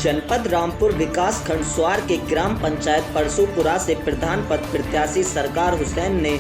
जनपद रामपुर विकास खंड स्वार के ग्राम पंचायत परसूपुरा से प्रधान पद प्रत्याशी सरकार हुसैन ने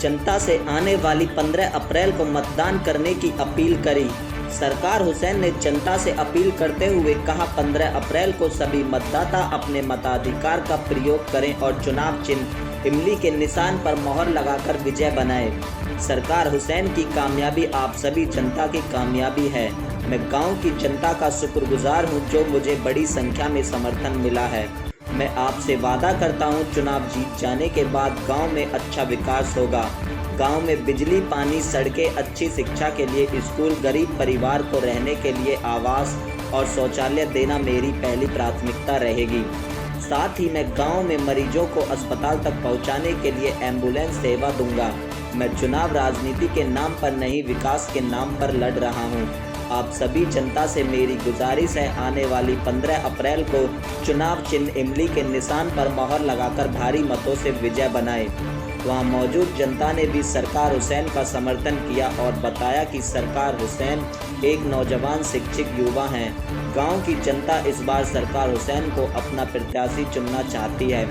जनता से आने वाली 15 अप्रैल को मतदान करने की अपील करी। सरकार हुसैन ने जनता से अपील करते हुए कहा, 15 अप्रैल को सभी मतदाता अपने मताधिकार का प्रयोग करें और चुनाव चिन्ह इमली के निशान पर मोहर लगाकर विजय बनाएं। सरकार हुसैन की कामयाबी आप सभी जनता की कामयाबी है। मैं गांव की जनता का शुक्रगुजार हूं जो मुझे बड़ी संख्या में समर्थन मिला है। मैं आपसे वादा करता हूं, चुनाव जीत जाने के बाद गांव में अच्छा विकास होगा। गांव में बिजली, पानी, सड़कें, अच्छी शिक्षा के लिए स्कूल, गरीब परिवार को रहने के लिए आवास और शौचालय देना मेरी पहली प्राथमिकता रहेगी। साथ ही मैं गांव में मरीजों को अस्पताल तक पहुंचाने के लिए एम्बुलेंस सेवा दूंगा। मैं चुनाव राजनीति के नाम पर नहीं, विकास के नाम पर लड़ रहा हूं। आप सभी जनता से मेरी गुजारिश है, आने वाली 15 अप्रैल को चुनाव चिन्ह इमली के निशान पर मोहर लगाकर भारी मतों से विजय बनाएं। वहां मौजूद जनता ने भी सरकार हुसैन का समर्थन किया और बताया कि सरकार हुसैन एक नौजवान शिक्षित युवा हैं। गांव की जनता इस बार सरकार हुसैन को अपना प्रत्याशी चुनना चाहती है।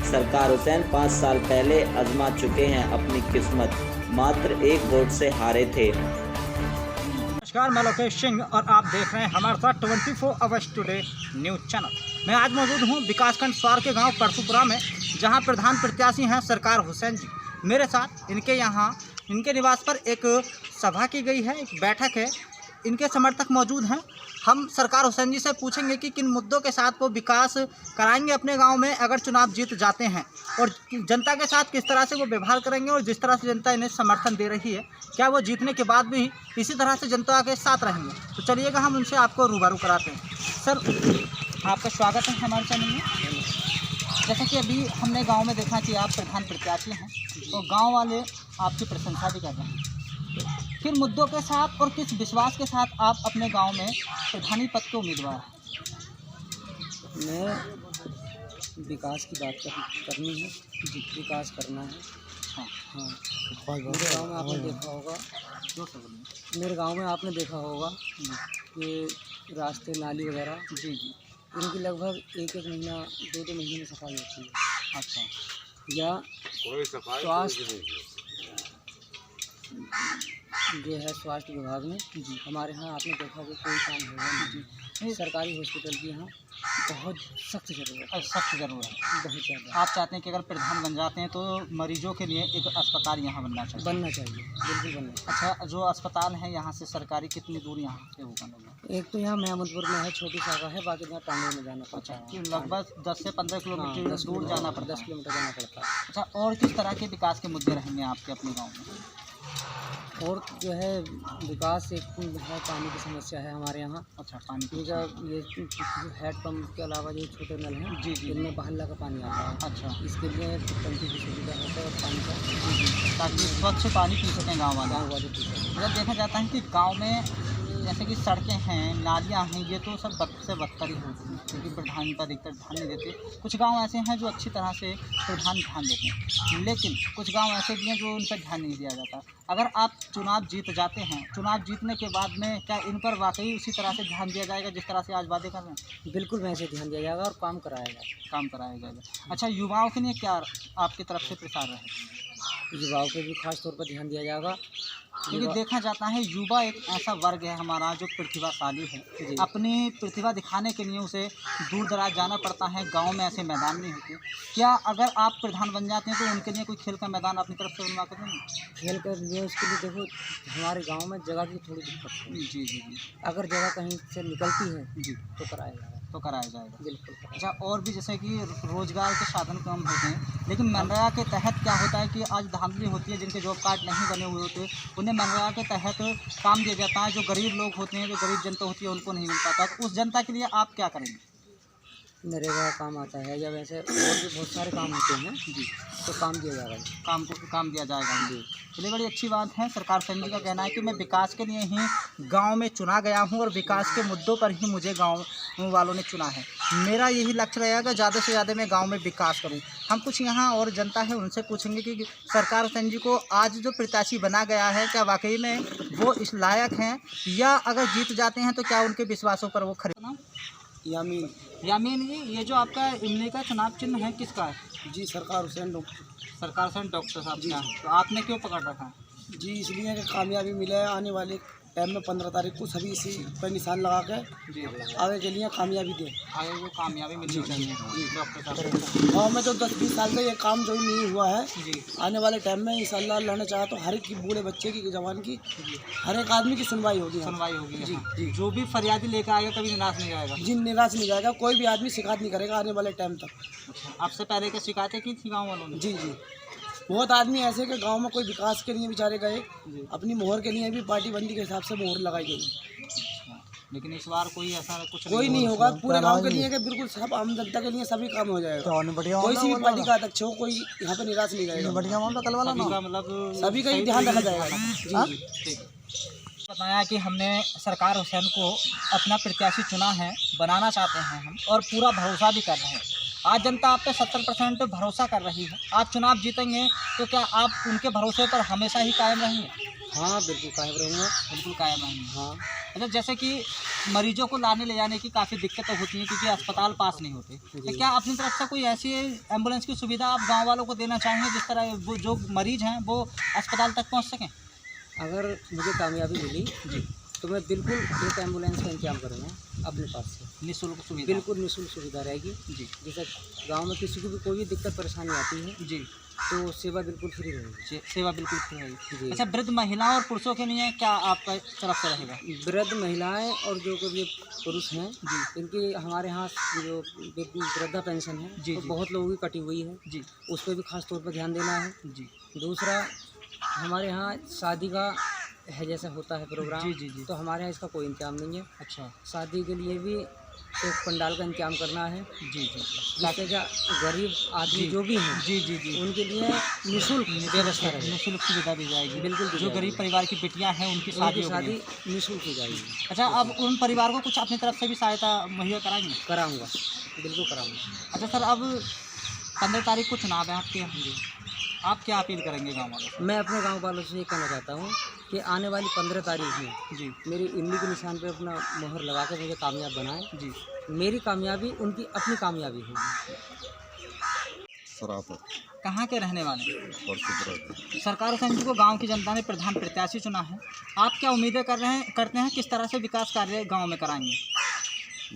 सरकार हुसैन 5 साल पहले आजमा चुके हैं अपनी किस्मत, मात्र 1 वोट से हारे थे। नमस्कार, मैं लोकेश सिंह और आप देख रहे हैं हमारे साथ 24 आवर्स टुडे न्यूज़ चैनल। मैं आज मौजूद हूं विकासखंड स्वार के गांव परसूपुरा में, जहां प्रधान प्रत्याशी हैं सरकार हुसैन जी। मेरे साथ इनके निवास पर एक सभा की गई है, एक बैठक है, इनके समर्थक मौजूद हैं। हम सरकार हुसैन जी से पूछेंगे कि किन मुद्दों के साथ वो विकास कराएंगे अपने गांव में अगर चुनाव जीत जाते हैं, और जनता के साथ किस तरह से वो व्यवहार करेंगे, और जिस तरह से जनता इन्हें समर्थन दे रही है, क्या वो जीतने के बाद भी इसी तरह से जनता के साथ रहेंगे। तो चलिएगा हम उनसे आपको रूबरू कराते हैं। सर, आपका स्वागत है हमारे चैनल में। जैसा कि अभी हमने गाँव में देखा कि आप प्रधान प्रत्याशी हैं, तो गाँव वाले आपकी प्रशंसा भी कर रहे हैं। किन मुद्दों के साथ और किस विश्वास के साथ आप अपने गांव में प्रधानी पद के उम्मीदवार हैं? मैं विकास की बात करनी है, विकास करना है। हाँ, मेरे गांव में आपने देखा होगा कि रास्ते, नाली वगैरह इनकी लगभग एक महीना, 2 महीने में सफाई होती है। अच्छा। या स्वास्थ्य जो है, स्वास्थ्य विभाग में हमारे यहाँ आपने देखा होगा कोई काम होगा नहीं। सरकारी हॉस्पिटल की यहाँ बहुत सख्त ज़रूरत है, बहुत ज़्यादा। आप चाहते हैं कि अगर प्रधान बन जाते हैं तो मरीजों के लिए एक अस्पताल यहाँ बनना चाहिए? बिल्कुल बनना चाहिए। अच्छा, जो अस्पताल है यहाँ से सरकारी कितनी दूर यहाँ से होगा? एक तो यहाँ महमदपुर में है, छोटी शाखा है, बाकी यहाँ टांडे में जाना पड़ता है। कि लगभग 10 से 15 किलोमीटर दूर जाना पड़ता है। 10 किलोमीटर जाना पड़ता है। अच्छा, और किस तरह के विकास के मुद्दे रहेंगे आपके अपने गाँव में? और जो है विकास, एक है पानी की समस्या है हमारे यहाँ। अच्छा, पानी की ये हैंडपम्प के अलावा जो छोटे नल हैं, इनमें बहल्ला का पानी आता है। अच्छा, इसके लिए टंकी की सुविधा है और पानी का, ताकि स्वच्छ पानी पी सकें गाँव वाले पी सकें। जब देखा जाता है कि गांव में जैसे कि सड़कें हैं, नालियाँ हैं, ये तो सब बद से बदतर ही होती हैं, क्योंकि प्रधान का अधिकतर ध्यान नहीं देते। कुछ गांव ऐसे हैं जो अच्छी तरह से प्रधान ध्यान देते हैं, लेकिन कुछ गांव ऐसे भी हैं जो उन पर ध्यान नहीं दिया जाता। अगर आप चुनाव जीत जाते हैं, चुनाव जीतने के बाद में क्या इन पर वाकई उसी तरह से ध्यान दिया जाएगा जिस तरह से आज वादे कर रहे हैं? बिल्कुल वैसे ध्यान दिया जाएगा और काम कराया जाएगा। अच्छा, युवाओं के लिए क्या आपकी तरफ से प्रसार रहेगा? युवाओं पर भी खास तौर पर ध्यान दिया जाएगा, क्योंकि देखा जाता है युवा एक ऐसा वर्ग है हमारा जो प्रतिभाशाली है। अपनी प्रतिभा दिखाने के लिए उसे दूर दराज जाना पड़ता है, गांव में ऐसे मैदान नहीं होते। क्या अगर आप प्रधान बन जाते हैं तो उनके लिए कोई खेल का मैदान अपनी तरफ से बनवा कर देंगे? खेल कर लिए उसके लिए देखो, हमारे गांव में जगह की थोड़ी दिक्कत है। जी। अगर जगह कहीं से निकलती है तो कराया जाएगा। बिल्कुल। अच्छा, और भी जैसे कि रोजगार के साधन कम होते हैं, लेकिन मनरेगा के तहत क्या होता है कि आज धांधली होती है, जिनके जॉब कार्ड नहीं बने हुए होते उन्हें मनरेगा के तहत काम दिया जाता है। जो गरीब लोग होते हैं, जो गरीब जनता होती है, उनको नहीं मिल पाता। तो उस जनता के लिए आप क्या करेंगे? नरेगा काम आता है, या वैसे और भी बहुत सारे काम होते हैं तो काम दिया जाएगा। काम दिया जाएगा। चलिए, बड़ी अच्छी बात है। सरकार हुसैन जी का कहना है कि मैं विकास के लिए ही गांव में चुना गया हूं और विकास के मुद्दों पर ही मुझे गांव वालों ने चुना है। मेरा यही लक्ष्य रहेगा, ज़्यादा से ज़्यादा मैं गांव में विकास करूं। हम कुछ यहाँ और जनता है उनसे पूछेंगे कि सरकार हुसैन जी को आज जो प्रत्याशी बना गया है, क्या वाकई में वो इस लायक हैं, या अगर जीत जाते हैं तो क्या उनके विश्वासों पर वो खरे? यामीन। यामीन जी, ये जो आपका इमली का चुनाव चिन्ह है किसका है? जी सरकार हुसैन डॉक्टर। सरकार से डॉक्टर साहब जी। का। तो आपने क्यों पकड़ रखा है? जी इसलिए कि कामयाबी मिले है आने वाले टाइम में 15 तारीख को सभी इसी पर निशान लगा के जी, आगे के लिए कामयाबी दे। आगे को कामयाबी मिलनी चाहिए डॉक्टर साहब को। गाँव में जो 10-20 साल से ये काम जो नहीं हुआ है, जी आने वाले टाइम में इंशाअल्लाह अल्लाह ने चाहा तो हर एक की बूढ़े बच्चे की जवान की हर एक आदमी की सुनवाई होगी। सुनवाई होगी। जी हाँ। जी जो भी फरियादी लेकर आएगा कभी निराश नहीं जाएगा। जी निराश नहीं जाएगा, कोई भी आदमी शिकायत नहीं करेगा आने वाले टाइम तक। अच्छा, आपसे पहले क्या शिकायतें की थी गाँव वालों ने? जी जी बहुत आदमी ऐसे कि गांव में कोई विकास के लिए बेचारे गए, जी। अपनी मोहर के लिए भी पार्टी बंदी के हिसाब से मोहर लगाई गई। अच्छा, लेकिन इस बार कोई ऐसा कुछ कोई नहीं होगा पूरे गांव के लिए कि बिल्कुल सब आम जनता के लिए सभी काम हो जाएगा। कोई सी भी पार्टी का अध्यक्ष हो, कोई यहाँ पे निराश नहीं जाएगा। सभी का मतलब सभी का ही ध्यान रखा जाएगा। जी ठीक। बताया कि हमने सरकार हुसैन को अपना प्रत्याशी चुना है, बनाना चाहते हैं हम, और पूरा भरोसा भी कर रहे हैं। आज जनता आप पे 70% भरोसा कर रही है। आप चुनाव जीतेंगे तो क्या आप उनके भरोसे पर हमेशा ही कायम रहेंगे? हाँ बिल्कुल कायम रहूँगा। बिल्कुल कायम रहेंगे। हाँ अच्छा, जैसे कि मरीजों को लाने ले जाने की काफ़ी दिक्कतें होती हैं क्योंकि अस्पताल पास नहीं होते, तो क्या अपनी तरफ से कोई ऐसी एम्बुलेंस की सुविधा आप गाँव वालों को देना चाहेंगे जिस तरह वो जो मरीज़ हैं वो अस्पताल तक पहुँच सकें? अगर मुझे कामयाबी मिली जी, तो मैं बिल्कुल एक एम्बुलेंस का इंतजाम करूँगा अपने पास से। निःशुल्क सुविधा। बिल्कुल निःशुल्क सुविधा रहेगी। जी जैसे गांव में किसी को भी कोई भी दिक्कत परेशानी आती है जी, तो सेवा बिल्कुल फ्री रहेगी। सेवा बिल्कुल फ्री रहेगी। जी। अच्छा, वृद्ध महिलाओं और पुरुषों के लिए क्या आपका तरफ से रहेगा? वृद्ध महिलाएं और जो कभी पुरुष हैं जी इनकी हमारे यहाँ जो वृद्धा पेंशन है जी, तो जी। बहुत लोगों की कटी हुई है, जी उस पर भी खास तौर पर ध्यान देना है। जी दूसरा हमारे यहाँ शादी का है जैसा होता है प्रोग्राम, जी, जी, जी। तो हमारे यहाँ इसका कोई इंतजाम नहीं है। अच्छा, शादी के लिए भी एक पंडाल का इंतजाम करना है, जी जी जिससे क्या गरीब आदमी जी। जो भी हैं जी जी जी, उनके लिए निःशुल्क व्यवस्था रहेगी। निःशुल्क सुविधा दी जाएगी। बिल्कुल दी जो जाएगी। गरीब परिवार की बेटियां हैं उनकी शादी उनकी होगी। शादी निःशुल्क हो जाएगी। अच्छा, अब उन परिवार को कुछ अपनी तरफ से भी सहायता मुहैया कराएंगे? कराऊंगा, बिल्कुल कराऊंगा। अच्छा सर, अब 15 तारीख को चुनाव है आपके यहाँ, आप क्या अपील करेंगे गाँव वालों को? मैं अपने गांव वालों से ये कहना चाहता हूँ कि आने वाली 15 तारीख में जी मेरी इमली के निशान पे अपना मोहर लगा कर मुझे कामयाब बनाएं। जी, मेरी कामयाबी उनकी अपनी कामयाबी होगी। सराफत कहाँ के रहने वाले हैं? परसुपुरा सरकार हुसैन जी को गांव की जनता ने प्रधान प्रत्याशी चुना है। आप क्या उम्मीदें करते हैं किस तरह से विकास कार्य गांव में कराएंगे?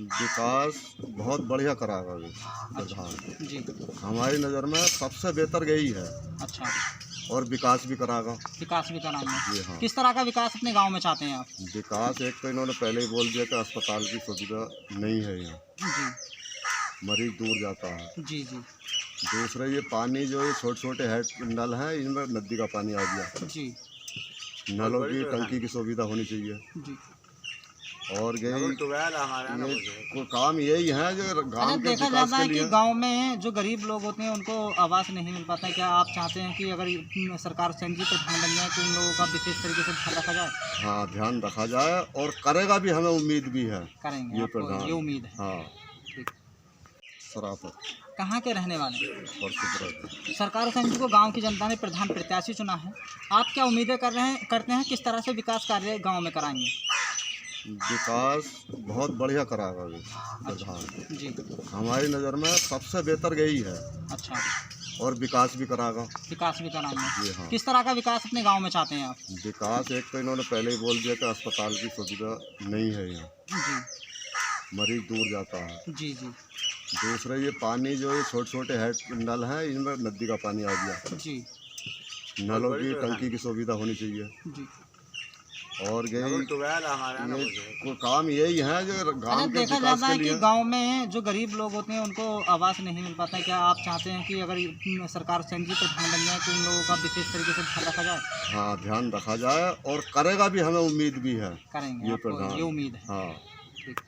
विकास बहुत बढ़िया कराएगा ये प्रधान। जी, हमारी नज़र में सबसे बेहतर यही है, अच्छा, और विकास भी कराएगा। विकास भी कराएंगे। जी हाँ, किस तरह का विकास अपने गांव में चाहते हैं आप? विकास एक तो इन्होंने पहले ही बोल दिया कि अस्पताल की सुविधा नहीं है यहाँ, जी मरीज दूर जाता है। जी जी दूसरा ये पानी जो ये छोटे छोटे हेड नल हैं इनमें नदी का पानी आ गया, जी नलों की टंकी की सुविधा होनी चाहिए। जी। और यही ये काम यही है जो अच्छा, गांव के देखा विकास जाता के है कि लिए। गांव में जो गरीब लोग होते हैं उनको आवास नहीं मिल पाता है। क्या आप चाहते हैं कि अगर सरकार हुसैन जी प्रधान बन जाए तो उन लोगों का विशेष तरीके से ध्यान रखा जाए? हाँ, ध्यान रखा जाए और करेगा भी, हमें उम्मीद भी है। करेंगे, ये आपको प्रधान। ये उम्मीद है। हाँ, ठीक। सराफत कहाँ के रहने वाले हैं? परसुपुरा सरकार हुसैन जी को गांव की जनता ने प्रधान प्रत्याशी चुना है। आप क्या उम्मीदें करते हैं किस तरह से विकास कार्य गांव में कराएंगे? विकास बहुत बढ़िया कराएगा ये प्रधान। जी, हमारी नज़र में सबसे बेहतर यही है, अच्छा, और विकास भी कराएगा। विकास भी कराएंगे। जी हाँ, किस तरह का विकास अपने गांव में चाहते हैं आप? विकास एक तो इन्होंने पहले ही बोल दिया कि अस्पताल की सुविधा नहीं है यहाँ, जी मरीज दूर जाता है। जी जी दूसरा ये पानी जो ये छोटे छोटे हेड नल हैं इनमें नदी का पानी आ गया, जी नलों की टंकी की सुविधा होनी चाहिए। जी। और यही ये काम यही है जो अच्छा, गांव के देखा विकास जाता के है कि लिए। गांव में जो गरीब लोग होते हैं उनको आवास नहीं मिल पाता है। क्या आप चाहते हैं कि अगर सरकार हुसैन जी प्रधान बन जाए तो उन लोगों का विशेष तरीके से ध्यान रखा जाए? हाँ, ध्यान रखा जाए और करेगा भी, हमें उम्मीद भी है। करेंगे, ये आपको प्रधान। ये उम्मीद है। हाँ, ठीक।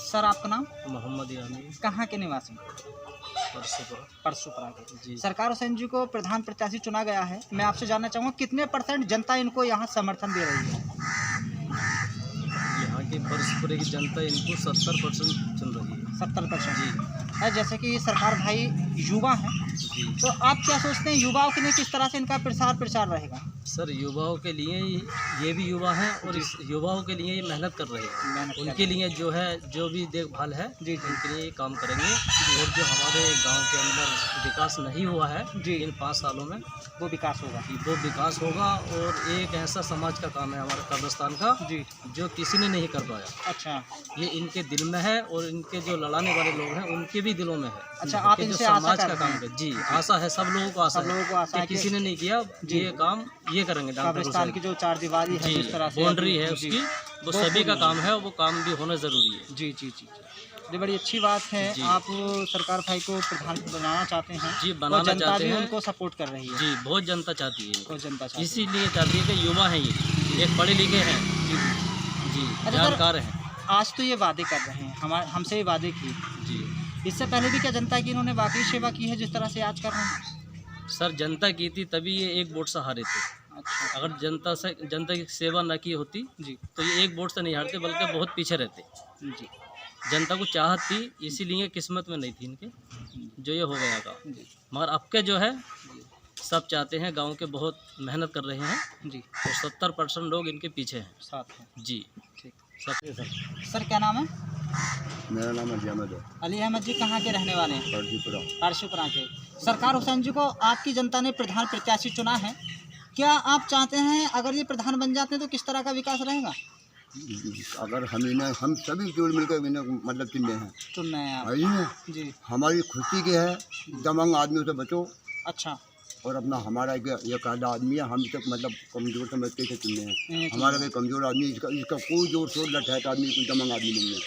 सर, आपका नाम? मोहम्मद यामीन, कहाँ के निवासी? परसुपुरा। परसुपुरा के। जी। सरकार हुसैन जी को प्रधान प्रत्याशी चुना गया है। मैं आपसे जानना चाहूँगा कितने % जनता इनको यहाँ समर्थन दे रही है? यहाँ की परसपुरे की जनता इनको 70% चल रही है। 70%। जी। जैसे कि सरकार भाई युवा हैं, तो आप क्या सोचते हैं युवाओं के लिए किस तरह से इनका प्रचार रहेगा? सर युवाओं के लिए ये भी युवा हैं और इस युवाओं के लिए ये मेहनत कर रहे हैं। उनके लिए जो है जो भी देखभाल है जी उनके लिए काम करेंगे। और जो हमारे गांव के अंदर विकास नहीं हुआ है जी इन 5 सालों में वो विकास होगा। वो विकास होगा। और एक ऐसा समाज का काम है हमारे कब्रिस्तान का जी जो किसी ने नहीं कर पाया। अच्छा ये इनके दिल में है और इनके जो लड़ाने वाले लोग हैं उनके भी दिलों में है। अच्छा, आप ये जो इनसे आशा समाज कर का रहे काम हैं? है जी, आशा है सब लोगों को आशा सब लोगों को आशा है है कि कि किसी ने नहीं किया ये काम ये करेंगे। डॉक्टर कब्रिस्तान की जो चार दीवारी है जी जिस तरह से बाउंड्री है जी, उसकी वो सभी का काम है, वो काम भी होना ज़रूरी है। जी जी जी ये बड़ी अच्छी बात है। जी। आप सरकार भाई को प्रधान बनाना चाहते हैं जी और बनाना जनता चाहते भी हैं उनको सपोर्ट कर रही है। जी, बहुत जनता चाहती है इनको। तो जनता चाहती है। इसीलिए चाहती है कि युवा हैं ये एक पढ़े लिखे हैं जी जी, अच्छा सर, जानकार हैं आज तो ये वादे कर रहे हैं, हमसे ये वादे किए, जी। इससे पहले भी क्या जनता की इन्होंने वाकई सेवा की है जिस तरह से आज कर रहे हैं? सर जनता की थी तभी ये एक वोट से हारे थे। अच्छा अगर जनता की सेवा न की होती जी तो ये एक वोट से नहीं हारते बल्कि बहुत पीछे रहते। जी जनता को चाहत थी इसीलिए किस्मत में नहीं थी इनके जो ये हो गया था। जी मगर अब के जो है सब चाहते हैं, गांव के बहुत मेहनत कर रहे हैं जी और 70% लोग इनके पीछे हैं साथ है। जी। ठीक सब सर क्या नाम है? मेरा नाम अली अहमद है, अली अहमद जी कहाँ के रहने वाले हैं? फर्जीपुरा। पारशीपुरा के। सरकार हुसैन जी को आपकी जनता ने प्रधान प्रत्याशी चुना है, क्या आप चाहते हैं अगर ये प्रधान बन जाते हैं तो किस तरह का विकास रहेगा? अगर हम सभी जोड़ मिलकर इन्हें मतलब चुने हैं चुनना है आप? आई जी हमारी खुशी के है, दमंग आदमियों से बचो अच्छा और अपना हमारा ये काला आदमी है, हम तक मतलब कमज़ोर समझ के इसे चुने हैं। ये हमारा कोई कमज़ोर आदमी इसका कोई जोर शोर लठैत आदमी कोई दमंग आदमी नहीं है।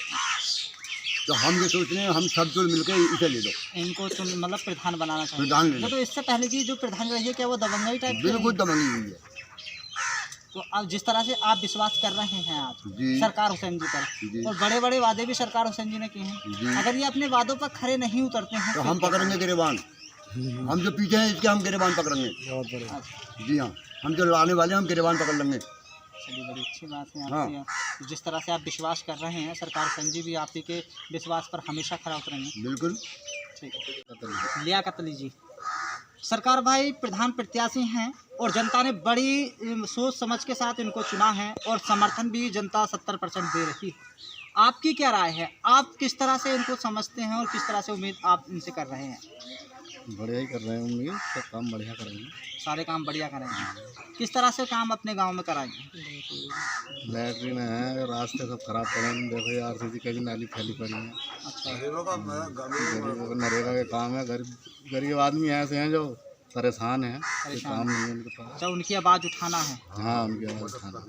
तो हम ये सोच रहे हैं हम सब जोड़ मिलकर इसे ले लो, इनको मतलब प्रधान बनाना चाहिए। प्रधान ले लो। तो इससे पहले की जो प्रधान रही है क्या वो दबंगई टाइप की बिल्कुल रही? दमंगी हुई है तो अब जिस तरह से आप विश्वास कर रहे हैं आज जी। सरकार हुसैन जी जी। पर, और बड़े बड़े वादे भी सरकार हुसैन जी ने किए जी। हैं, अगर ये अपने वादों पर खरे नहीं उतरते हैं तो फिर हम क्या? पकड़ेंगे गिरेबान। हम जो पीछे हैं इसके हम गिरेबान पकड़ेंगे। अच्छा, जी हाँ, हम जो लाने वाले हैं हम गिरेबान पकड़ लेंगे। चलिए बड़ी अच्छी बात है हाँ। आपकी। जिस तरह से आप विश्वास कर रहे हैं सरकार हुसैन जी भी आप ही के विश्वास पर हमेशा खरा उतरेंगे। बिल्कुल। ठीक है। लियाकत अली जी, सरकार भाई प्रधान प्रत्याशी हैं और जनता ने बड़ी सोच समझ के साथ इनको चुना है और समर्थन भी जनता 70% दे रही है। आपकी क्या राय है? आप किस तरह से इनको समझते हैं और किस तरह से उम्मीद आप इनसे कर रहे हैं? बढ़िया ही कर रहे हैं उम्मीद, सब काम बढ़िया करेंगे। सारे काम बढ़िया करेंगे। किस तरह से काम अपने गांव में कराएंगे? लैटरीन है, रास्ते सब खराब पड़े हैं, देखो यार RCC की भी नाली फैली पड़ी है। अच्छा गरीबों का नरेगा के काम है, गरीब आदमी ऐसे हैं जो परेशान हैं, कोई काम नहीं है उनके पास। अच्छा, उनकी आवाज़ उठाना है। हाँ उनकी आवाज़ उठाना।